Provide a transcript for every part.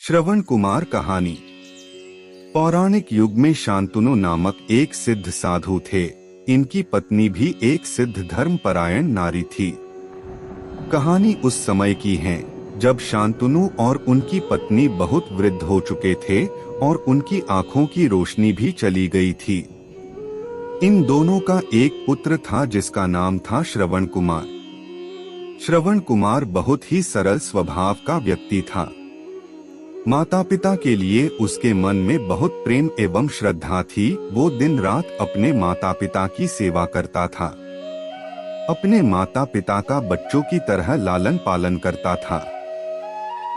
श्रवण कुमार कहानी। पौराणिक युग में शांतनु नामक एक सिद्ध साधु थे। इनकी पत्नी भी एक सिद्ध धर्मपरायण नारी थी। कहानी उस समय की है जब शांतनु और उनकी पत्नी बहुत वृद्ध हो चुके थे और उनकी आंखों की रोशनी भी चली गई थी। इन दोनों का एक पुत्र था जिसका नाम था श्रवण कुमार। श्रवण कुमार बहुत ही सरल स्वभाव का व्यक्ति था। माता पिता के लिए उसके मन में बहुत प्रेम एवं श्रद्धा थी। वो दिन रात अपने माता पिता की सेवा करता था। अपने माता पिता का बच्चों की तरह लालन पालन करता था।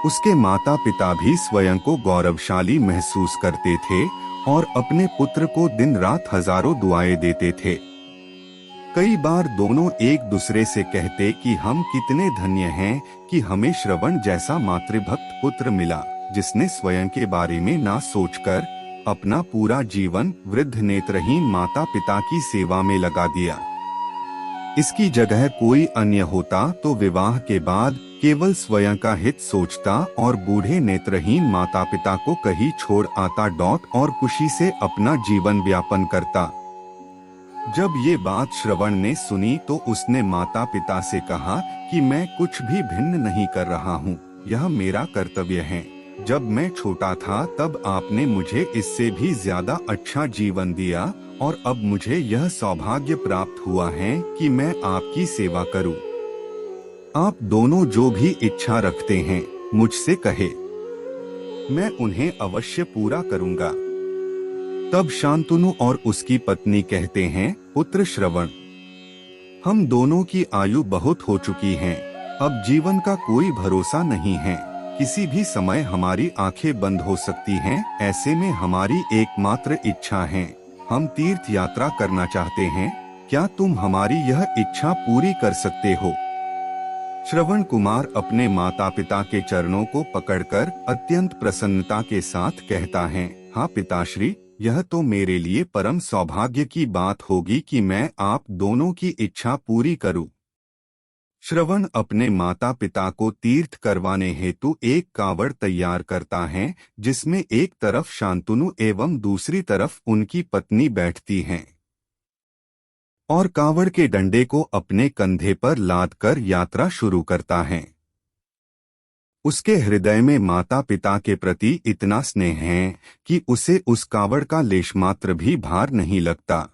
उसके माता पिता भी स्वयं को गौरवशाली महसूस करते थे और अपने पुत्र को दिन रात हजारों दुआएं देते थे। कई बार दोनों एक दूसरे से कहते कि हम कितने धन्य हैं कि हमें श्रवण जैसा मातृभक्त पुत्र मिला, जिसने स्वयं के बारे में ना सोचकर अपना पूरा जीवन वृद्ध नेत्रहीन माता पिता की सेवा में लगा दिया। इसकी जगह कोई अन्य होता तो विवाह के बाद केवल स्वयं का हित सोचता और बूढ़े नेत्रहीन माता पिता को कहीं छोड़ आता और खुशी से अपना जीवन व्यापन करता। जब ये बात श्रवण ने सुनी तो उसने माता पिता से कहा कि मैं कुछ भी भिन्न नहीं कर रहा हूँ, यह मेरा कर्तव्य है। जब मैं छोटा था तब आपने मुझे इससे भी ज्यादा अच्छा जीवन दिया और अब मुझे यह सौभाग्य प्राप्त हुआ है कि मैं आपकी सेवा करूं। आप दोनों जो भी इच्छा रखते हैं मुझसे कहे, मैं उन्हें अवश्य पूरा करूंगा। तब शांतनु और उसकी पत्नी कहते हैं, पुत्र श्रवण, हम दोनों की आयु बहुत हो चुकी है। अब जीवन का कोई भरोसा नहीं है। किसी भी समय हमारी आंखें बंद हो सकती हैं। ऐसे में हमारी एकमात्र इच्छा है, हम तीर्थ यात्रा करना चाहते हैं। क्या तुम हमारी यह इच्छा पूरी कर सकते हो? श्रवण कुमार अपने माता पिता के चरणों को पकड़कर अत्यंत प्रसन्नता के साथ कहता है, हाँ पिताश्री, यह तो मेरे लिए परम सौभाग्य की बात होगी कि मैं आप दोनों की इच्छा पूरी करूं। श्रवण अपने माता पिता को तीर्थ करवाने हेतु एक कावड़ तैयार करता है, जिसमें एक तरफ शांतनु एवं दूसरी तरफ उनकी पत्नी बैठती हैं और कावड़ के डंडे को अपने कंधे पर लादकर यात्रा शुरू करता है। उसके हृदय में माता पिता के प्रति इतना स्नेह है कि उसे उस कावड़ का लेशमात्र भी भार नहीं लगता।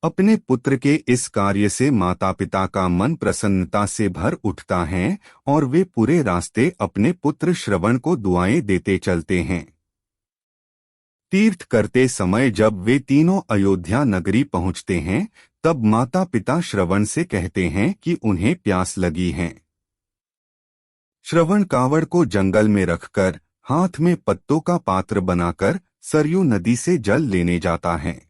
अपने पुत्र के इस कार्य से माता पिता का मन प्रसन्नता से भर उठता है और वे पूरे रास्ते अपने पुत्र श्रवण को दुआएं देते चलते हैं। तीर्थ करते समय जब वे तीनों अयोध्या नगरी पहुंचते हैं तब माता पिता श्रवण से कहते हैं कि उन्हें प्यास लगी है। श्रवण कावड़ को जंगल में रखकर हाथ में पत्तों का पात्र बनाकर सरयू नदी से जल लेने जाता है।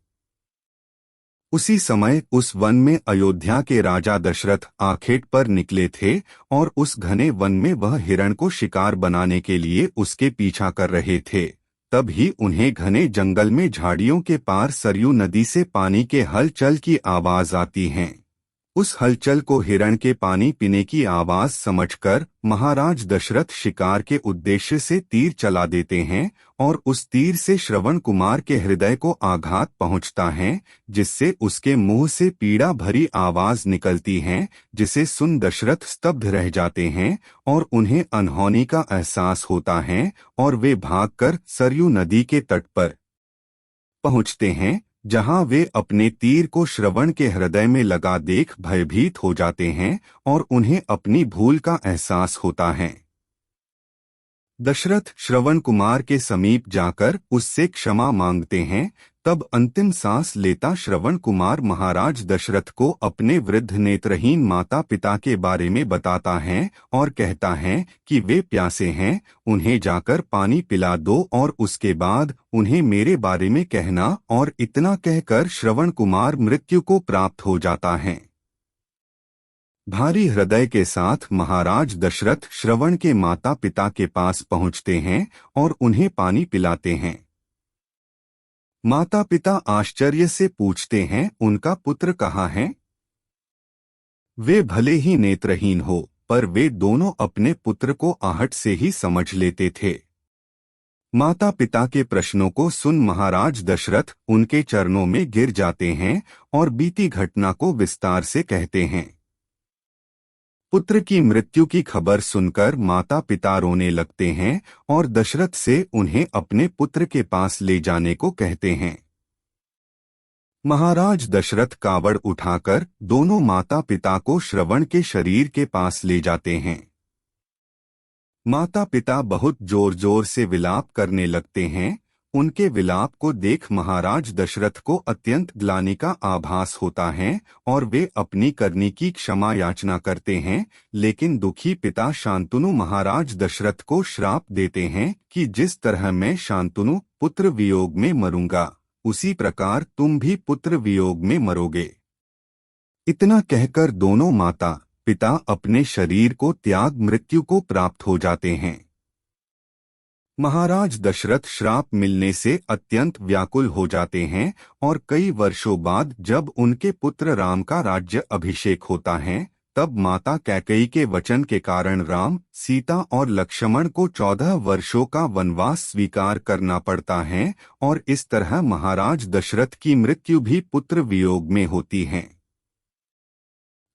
उसी समय उस वन में अयोध्या के राजा दशरथ आखेट पर निकले थे और उस घने वन में वह हिरण को शिकार बनाने के लिए उसके पीछा कर रहे थे। तब ही उन्हें घने जंगल में झाड़ियों के पार सरयू नदी से पानी के हलचल की आवाज आती है। उस हलचल को हिरण के पानी पीने की आवाज समझकर महाराज दशरथ शिकार के उद्देश्य से तीर चला देते हैं और उस तीर से श्रवण कुमार के हृदय को आघात पहुंचता है, जिससे उसके मुंह से पीड़ा भरी आवाज निकलती है, जिसे सुन दशरथ स्तब्ध रह जाते हैं और उन्हें अनहोनी का एहसास होता है और वे भागकर सरयू नदी के तट पर पहुंचते हैं, जहां वे अपने तीर को श्रवण के हृदय में लगा देख भयभीत हो जाते हैं और उन्हें अपनी भूल का एहसास होता है। दशरथ श्रवण कुमार के समीप जाकर उससे क्षमा मांगते हैं। तब अंतिम सांस लेता श्रवण कुमार महाराज दशरथ को अपने वृद्ध नेत्रहीन माता पिता के बारे में बताता है और कहता है कि वे प्यासे हैं, उन्हें जाकर पानी पिला दो और उसके बाद उन्हें मेरे बारे में कहना। और इतना कहकर श्रवण कुमार मृत्यु को प्राप्त हो जाता है। भारी हृदय के साथ महाराज दशरथ श्रवण के माता पिता के पास पहुंचते हैं और उन्हें पानी पिलाते हैं। माता पिता आश्चर्य से पूछते हैं, उनका पुत्र कहाँ है? वे भले ही नेत्रहीन हो, पर वे दोनों अपने पुत्र को आहट से ही समझ लेते थे। माता पिता के प्रश्नों को सुन महाराज दशरथ उनके चरणों में गिर जाते हैं और बीती घटना को विस्तार से कहते हैं। पुत्र की मृत्यु की खबर सुनकर माता पिता रोने लगते हैं और दशरथ से उन्हें अपने पुत्र के पास ले जाने को कहते हैं। महाराज दशरथ कावड़ उठाकर दोनों माता पिता को श्रवण के शरीर के पास ले जाते हैं। माता पिता बहुत जोर जोर से विलाप करने लगते हैं। उनके विलाप को देख महाराज दशरथ को अत्यंत ग्लानि का आभास होता है और वे अपनी करनी की क्षमा याचना करते हैं, लेकिन दुखी पिता शांतनु महाराज दशरथ को श्राप देते हैं कि जिस तरह मैं शांतनु पुत्र वियोग में मरूंगा, उसी प्रकार तुम भी पुत्र वियोग में मरोगे। इतना कहकर दोनों माता पिता अपने शरीर को त्याग मृत्यु को प्राप्त हो जाते हैं। महाराज दशरथ श्राप मिलने से अत्यंत व्याकुल हो जाते हैं और कई वर्षों बाद जब उनके पुत्र राम का राज्य अभिषेक होता है, तब माता कैकेयी के वचन के कारण राम, सीता और लक्ष्मण को 14 वर्षों का वनवास स्वीकार करना पड़ता है और इस तरह महाराज दशरथ की मृत्यु भी पुत्र वियोग में होती है।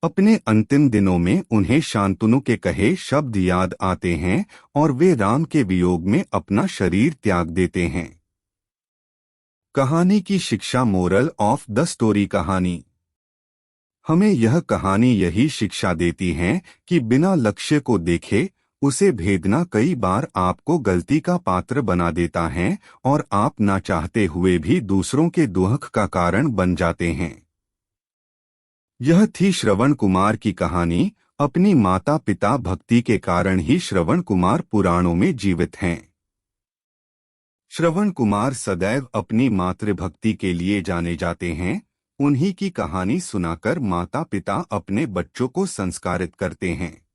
अपने अंतिम दिनों में उन्हें शांतनु के कहे शब्द याद आते हैं और वे राम के वियोग में अपना शरीर त्याग देते हैं। कहानी की शिक्षा, मोरल ऑफ द स्टोरी। कहानी हमें यह कहानी यही शिक्षा देती है कि बिना लक्ष्य को देखे उसे भेदना कई बार आपको गलती का पात्र बना देता है और आप ना चाहते हुए भी दूसरों के दुख का कारण बन जाते हैं। यह थी श्रवण कुमार की कहानी। अपनी माता पिता भक्ति के कारण ही श्रवण कुमार पुराणों में जीवित हैं। श्रवण कुमार सदैव अपनी मातृभक्ति के लिए जाने जाते हैं। उन्हीं की कहानी सुनाकर माता पिता अपने बच्चों को संस्कारित करते हैं।